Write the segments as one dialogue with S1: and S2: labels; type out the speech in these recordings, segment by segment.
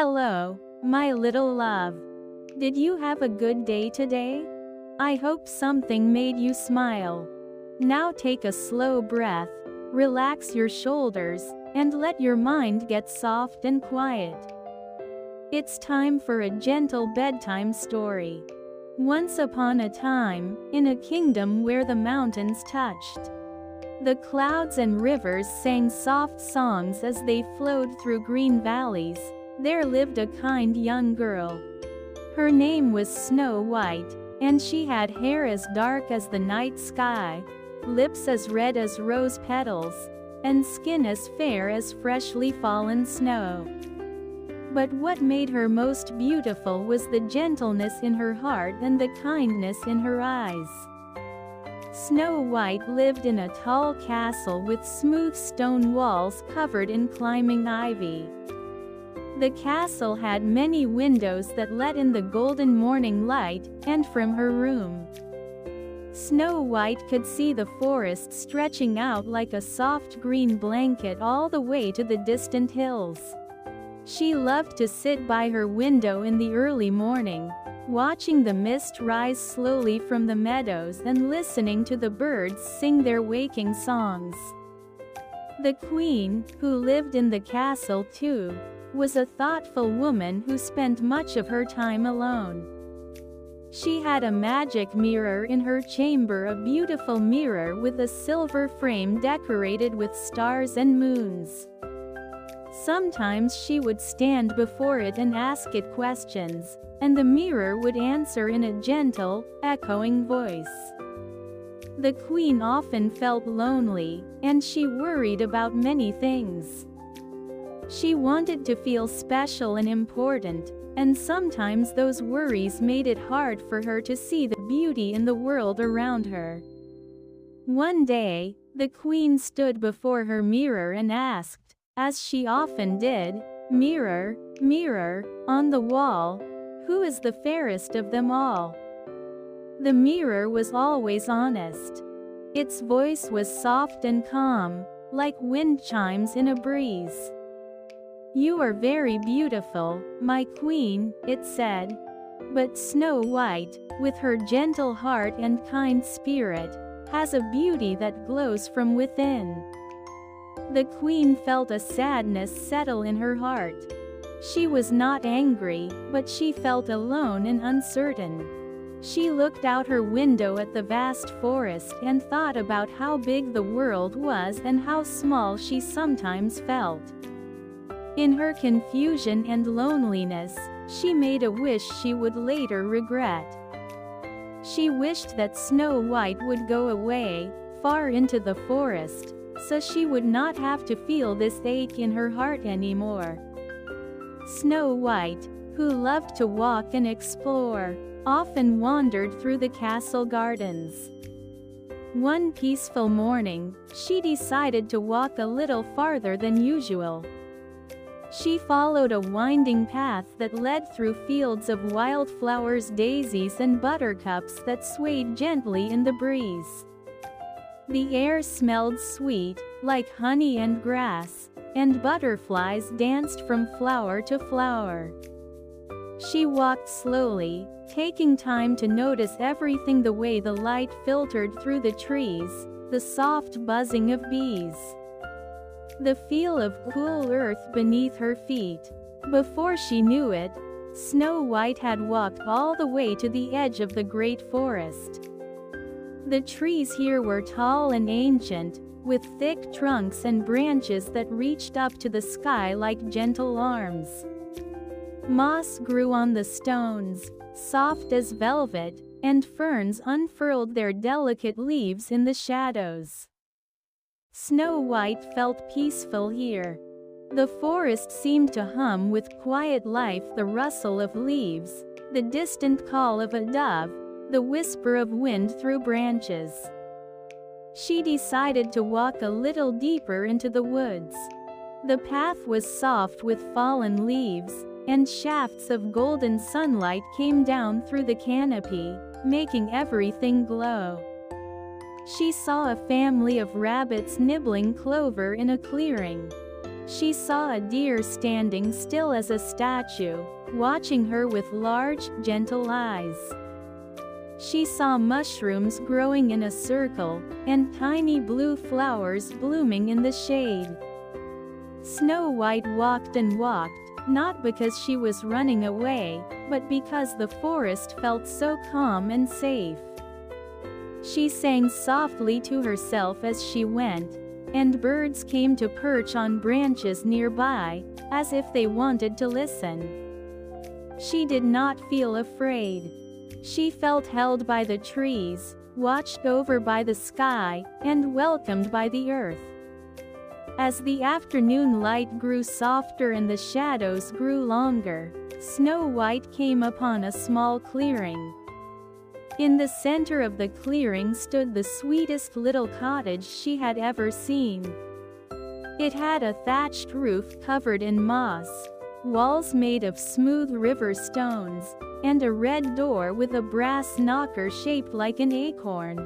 S1: Hello, my little love. Did you have a good day today? I hope something made you smile. Now take a slow breath, relax your shoulders, and let your mind get soft and quiet. It's time for a gentle bedtime story. Once upon a time, in a kingdom where the mountains touched, the clouds and rivers sang soft songs as they flowed through green valleys, there lived a kind young girl. Her name was Snow White, and she had hair as dark as the night sky, lips as red as rose petals, and skin as fair as freshly fallen snow. But what made her most beautiful was the gentleness in her heart and the kindness in her eyes. Snow White lived in a tall castle with smooth stone walls covered in climbing ivy. The castle had many windows that let in the golden morning light, and from her room, Snow White could see the forest stretching out like a soft green blanket all the way to the distant hills. She loved to sit by her window in the early morning, watching the mist rise slowly from the meadows and listening to the birds sing their waking songs. The queen, who lived in the castle too, was a thoughtful woman who spent much of her time alone. She had a magic mirror in her chamber, a beautiful mirror with a silver frame decorated with stars and moons. Sometimes she would stand before it and ask it questions, and the mirror would answer in a gentle, echoing voice. The queen often felt lonely, and she worried about many things. She wanted to feel special and important, and sometimes those worries made it hard for her to see the beauty in the world around her. One day, the queen stood before her mirror and asked, as she often did, "Mirror, mirror, on the wall, who is the fairest of them all?" The mirror was always honest. Its voice was soft and calm, like wind chimes in a breeze. "You are very beautiful, my queen," it said. "But Snow White, with her gentle heart and kind spirit, has a beauty that glows from within." The queen felt a sadness settle in her heart. She was not angry, but she felt alone and uncertain. She looked out her window at the vast forest and thought about how big the world was and how small she sometimes felt. In her confusion and loneliness, she made a wish she would later regret. She wished that Snow White would go away, far into the forest, so she would not have to feel this ache in her heart anymore. Snow White, who loved to walk and explore, often wandered through the castle gardens. One peaceful morning, she decided to walk a little farther than usual. She followed a winding path that led through fields of wildflowers, daisies, and buttercups that swayed gently in the breeze. The air smelled sweet, like honey and grass, and butterflies danced from flower to flower. She walked slowly, taking time to notice everything: the way the light filtered through the trees, the soft buzzing of bees, the feel of cool earth beneath her feet. Before she knew it, Snow White had walked all the way to the edge of the great forest. The trees here were tall and ancient, with thick trunks and branches that reached up to the sky like gentle arms. Moss grew on the stones, soft as velvet, and ferns unfurled their delicate leaves in the shadows. Snow White felt peaceful here. The forest seemed to hum with quiet life: the rustle of leaves, the distant call of a dove, the whisper of wind through branches. She decided to walk a little deeper into the woods. The path was soft with fallen leaves, and shafts of golden sunlight came down through the canopy, making everything glow. She saw a family of rabbits nibbling clover in a clearing. She saw a deer standing still as a statue, watching her with large, gentle eyes. She saw mushrooms growing in a circle, and tiny blue flowers blooming in the shade. Snow White walked and walked, not because she was running away, but because the forest felt so calm and safe. She sang softly to herself as she went, and birds came to perch on branches nearby, as if they wanted to listen. She did not feel afraid. She felt held by the trees, watched over by the sky, and welcomed by the earth. As the afternoon light grew softer and the shadows grew longer, Snow White came upon a small clearing. In the center of the clearing stood the sweetest little cottage she had ever seen. It had a thatched roof covered in moss, walls made of smooth river stones, and a red door with a brass knocker shaped like an acorn.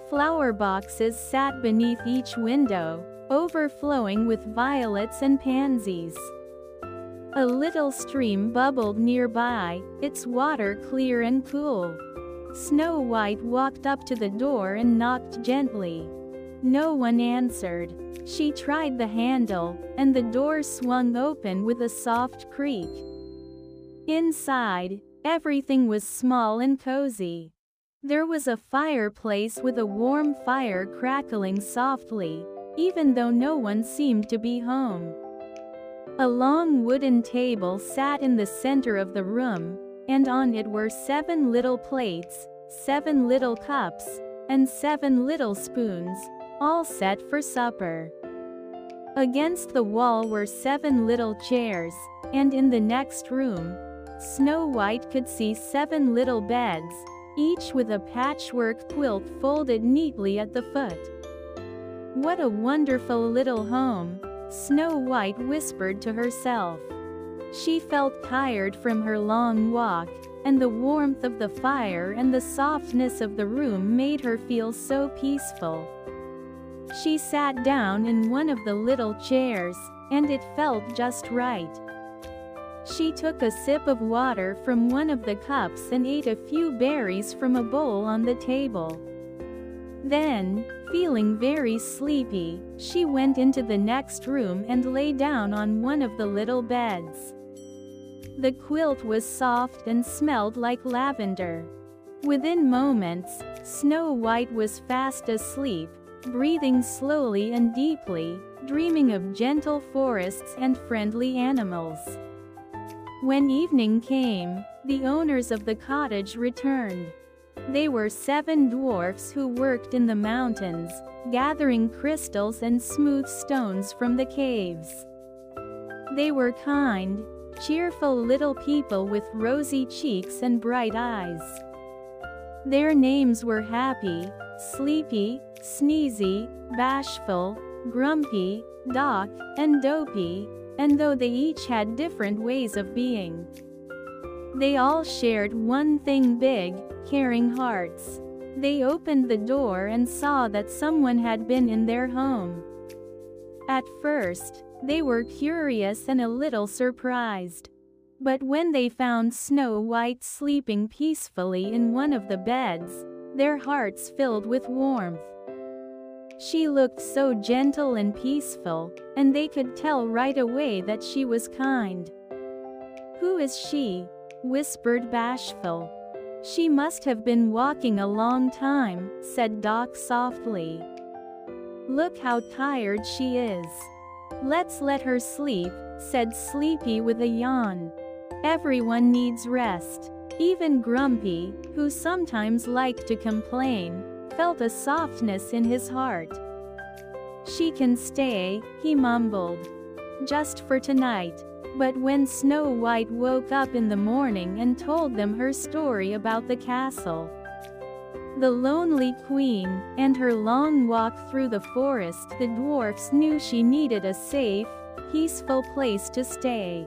S1: Flower boxes sat beneath each window, overflowing with violets and pansies. A little stream bubbled nearby, its water clear and cool. Snow White walked up to the door and knocked gently. No one answered. She tried the handle, and the door swung open with a soft creak. Inside, everything was small and cozy. There was a fireplace with a warm fire crackling softly, even though no one seemed to be home. A long wooden table sat in the center of the room, and on it were 7 little plates, 7 little cups, and 7 little spoons, all set for supper. Against the wall were 7 little chairs, and in the next room, Snow White could see 7 little beds, each with a patchwork quilt folded neatly at the foot. "What a wonderful little home," Snow White whispered to herself. She felt tired from her long walk, and the warmth of the fire and the softness of the room made her feel so peaceful. She sat down in one of the little chairs, and it felt just right. She took a sip of water from one of the cups and ate a few berries from a bowl on the table. Then, feeling very sleepy, she went into the next room and lay down on one of the little beds. The quilt was soft and smelled like lavender. Within moments, Snow White was fast asleep, breathing slowly and deeply, dreaming of gentle forests and friendly animals. When evening came, the owners of the cottage returned. They were 7 dwarfs who worked in the mountains, gathering crystals and smooth stones from the caves. They were kind, cheerful little people with rosy cheeks and bright eyes. Their names were Happy, Sleepy, Sneezy, Bashful, Grumpy, Doc, and Dopey, and though they each had different ways of being, they all shared one thing: big, caring hearts. They opened the door and saw that someone had been in their home. At first, they were curious and a little surprised. But when they found Snow White sleeping peacefully in one of the beds, their hearts filled with warmth. She looked so gentle and peaceful, and they could tell right away that she was kind. "Who is she?" whispered Bashful. "She must have been walking a long time," said Doc softly. "Look how tired she is." "Let's let her sleep," said Sleepy with a yawn. "Everyone needs rest." Even Grumpy, who sometimes liked to complain, felt a softness in his heart. "She can stay," he mumbled. "Just for tonight." But when Snow White woke up in the morning and told them her story about the castle, the lonely queen, and her long walk through the forest, the dwarfs knew she needed a safe, peaceful place to stay.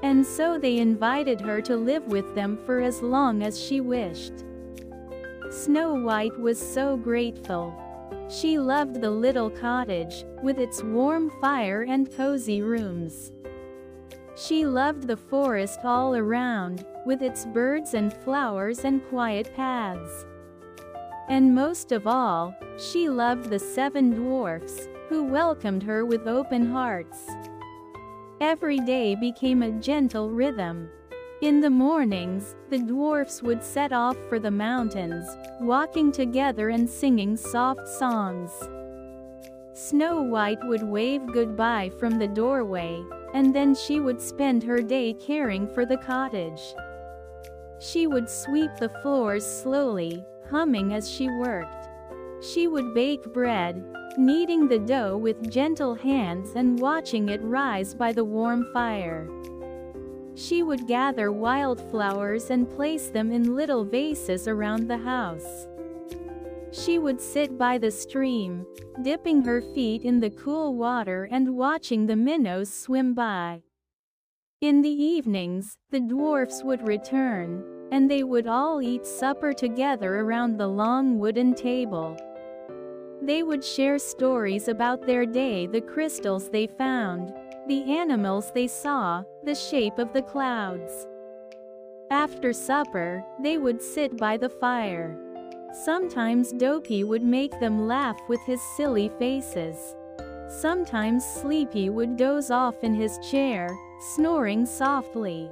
S1: And so they invited her to live with them for as long as she wished. Snow White was so grateful. She loved the little cottage, with its warm fire and cozy rooms. She loved the forest all around, with its birds and flowers and quiet paths. And most of all, she loved the 7 dwarfs, who welcomed her with open hearts. Every day became a gentle rhythm. In the mornings, the dwarfs would set off for the mountains, walking together and singing soft songs. Snow White would wave goodbye from the doorway, and then she would spend her day caring for the cottage. She would sweep the floors slowly, humming as she worked. She would bake bread, kneading the dough with gentle hands and watching it rise by the warm fire. She would gather wildflowers and place them in little vases around the house. She would sit by the stream, dipping her feet in the cool water and watching the minnows swim by. In the evenings, the dwarfs would return, and they would all eat supper together around the long wooden table. They would share stories about their day, the crystals they found, the animals they saw, the shape of the clouds. After supper, they would sit by the fire. Sometimes Dopey would make them laugh with his silly faces. Sometimes Sleepy would doze off in his chair, snoring softly.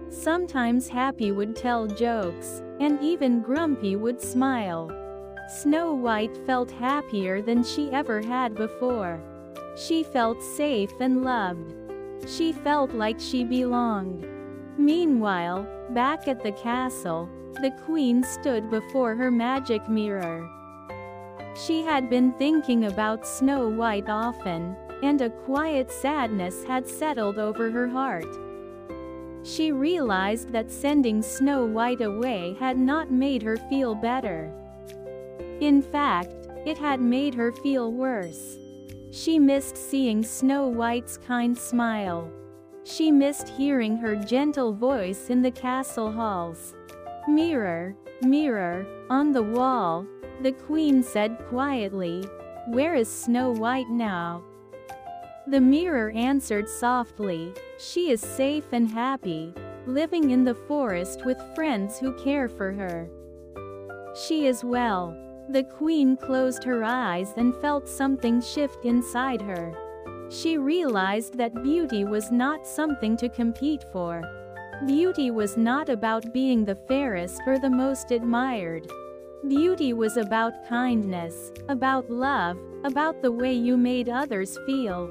S1: Sometimes Happy would tell jokes, and even Grumpy would smile. Snow White felt happier than she ever had before. She felt safe and loved. She felt like she belonged. Meanwhile, back at the castle, the queen stood before her magic mirror. She had been thinking about Snow White often, and a quiet sadness had settled over her heart. She realized that sending Snow White away had not made her feel better. In fact, it had made her feel worse. She missed seeing Snow White's kind smile. She missed hearing her gentle voice in the castle halls. "Mirror, mirror, on the wall," the queen said quietly, "where is Snow White now?" The mirror answered softly, "She is safe and happy, living in the forest with friends who care for her. She is well." The queen closed her eyes and felt something shift inside her. She realized that beauty was not something to compete for. Beauty was not about being the fairest or the most admired. Beauty was about kindness, about love, about the way you made others feel.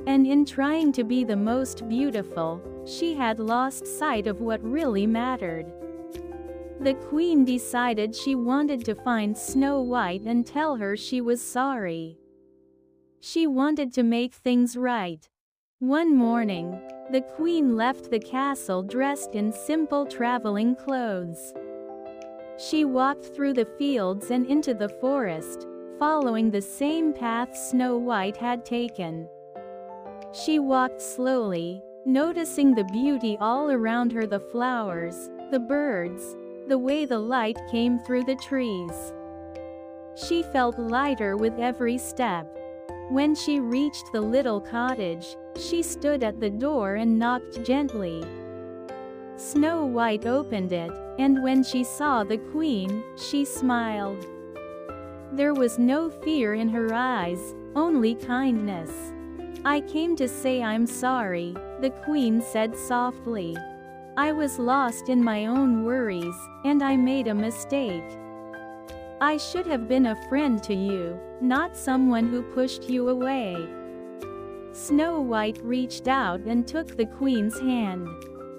S1: And in trying to be the most beautiful, she had lost sight of what really mattered. The queen decided she wanted to find Snow White and tell her she was sorry. She wanted to make things right. One morning, the queen left the castle dressed in simple traveling clothes. She walked through the fields and into the forest, following the same path Snow White had taken. She walked slowly, noticing the beauty all around her, the flowers, the birds, the way the light came through the trees. She felt lighter with every step. When she reached the little cottage, she stood at the door and knocked gently. Snow White opened it, and when she saw the queen, she smiled. There was no fear in her eyes, only kindness. "I came to say I'm sorry," the queen said softly. "I was lost in my own worries, and I made a mistake. I should have been a friend to you, not someone who pushed you away." Snow White reached out and took the queen's hand.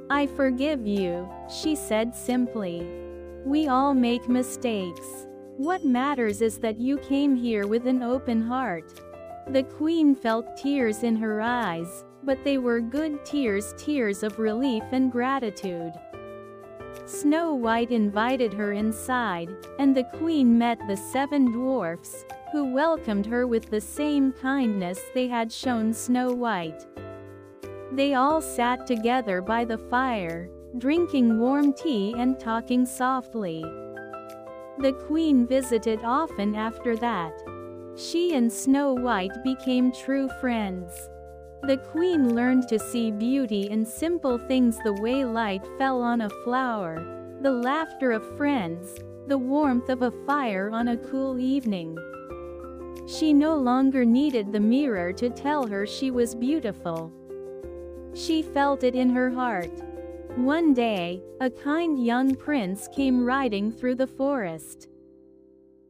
S1: "I forgive you," she said simply. "We all make mistakes. What matters is that you came here with an open heart." The queen felt tears in her eyes, but they were good tears, tears of relief and gratitude. Snow White invited her inside, and the queen met the 7 dwarfs, who welcomed her with the same kindness they had shown Snow White. They all sat together by the fire, drinking warm tea and talking softly. The queen visited often after that. She and Snow White became true friends. The queen learned to see beauty in simple things, the way light fell on a flower, the laughter of friends, the warmth of a fire on a cool evening. She no longer needed the mirror to tell her she was beautiful. She felt it in her heart. One day, a kind young prince came riding through the forest.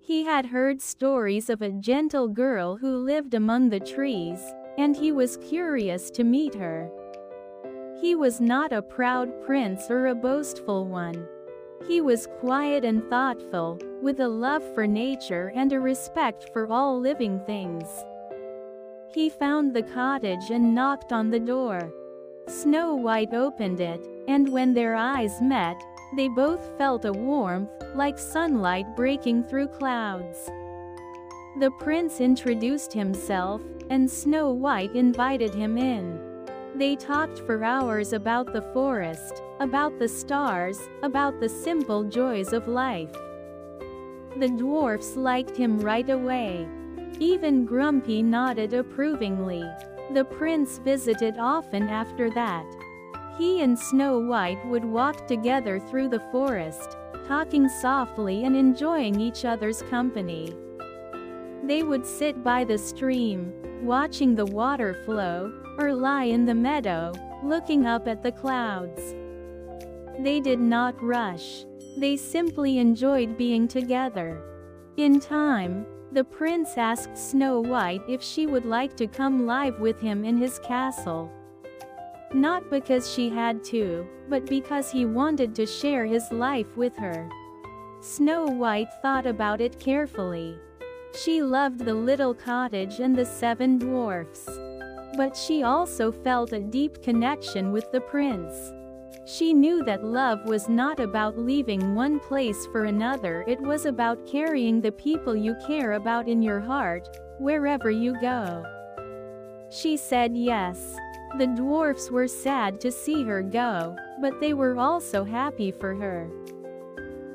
S1: He had heard stories of a gentle girl who lived among the trees, and he was curious to meet her. He was not a proud prince or a boastful one. He was quiet and thoughtful, with a love for nature and a respect for all living things. He found the cottage and knocked on the door. Snow White opened it, and when their eyes met, they both felt a warmth, like sunlight breaking through clouds. The prince introduced himself, and Snow White invited him in. They talked for hours about the forest, about the stars, about the simple joys of life. The dwarfs liked him right away. Even Grumpy nodded approvingly. The prince visited often after that. He and Snow White would walk together through the forest, talking softly and enjoying each other's company. They would sit by the stream, watching the water flow, or lie in the meadow, looking up at the clouds. They did not rush. They simply enjoyed being together. In time, the prince asked Snow White if she would like to come live with him in his castle. Not because she had to, but because he wanted to share his life with her. Snow White thought about it carefully. She loved the little cottage and the 7 dwarfs. But she also felt a deep connection with the prince. She knew that love was not about leaving one place for another, it was about carrying the people you care about in your heart, wherever you go. She said yes. The dwarfs were sad to see her go, but they were also happy for her.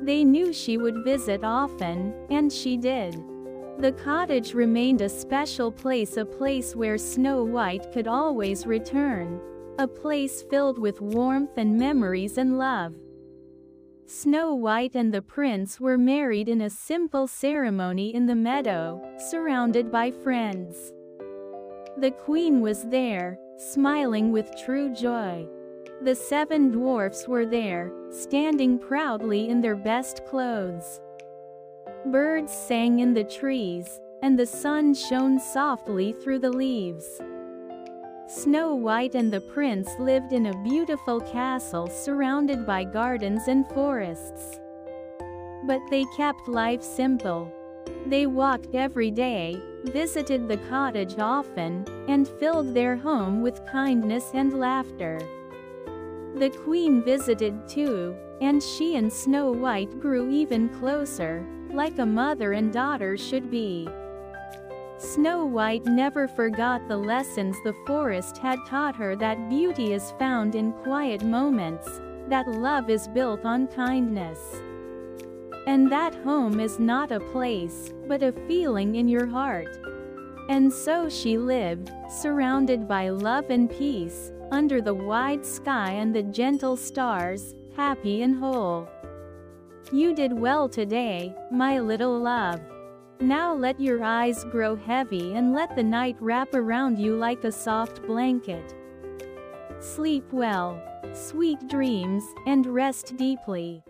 S1: They knew she would visit often, and she did. The cottage remained a special place, a place where Snow White could always return. A place filled with warmth and memories and love. Snow White and the prince were married in a simple ceremony in the meadow, surrounded by friends. The queen was there, smiling with true joy. The 7 dwarfs were there, standing proudly in their best clothes. Birds sang in the trees, and the sun shone softly through the leaves. Snow White and the prince lived in a beautiful castle surrounded by gardens and forests. But they kept life simple. They walked every day, visited the cottage often, and filled their home with kindness and laughter. The queen visited too, and she and Snow White grew even closer, like a mother and daughter should be. Snow White never forgot the lessons the forest had taught her, that beauty is found in quiet moments, that love is built on kindness, and that home is not a place, but a feeling in your heart. And so she lived, surrounded by love and peace, under the wide sky and the gentle stars, happy and whole. You did well today, my little love. Now let your eyes grow heavy and let the night wrap around you like a soft blanket. Sleep well, sweet dreams, and rest deeply.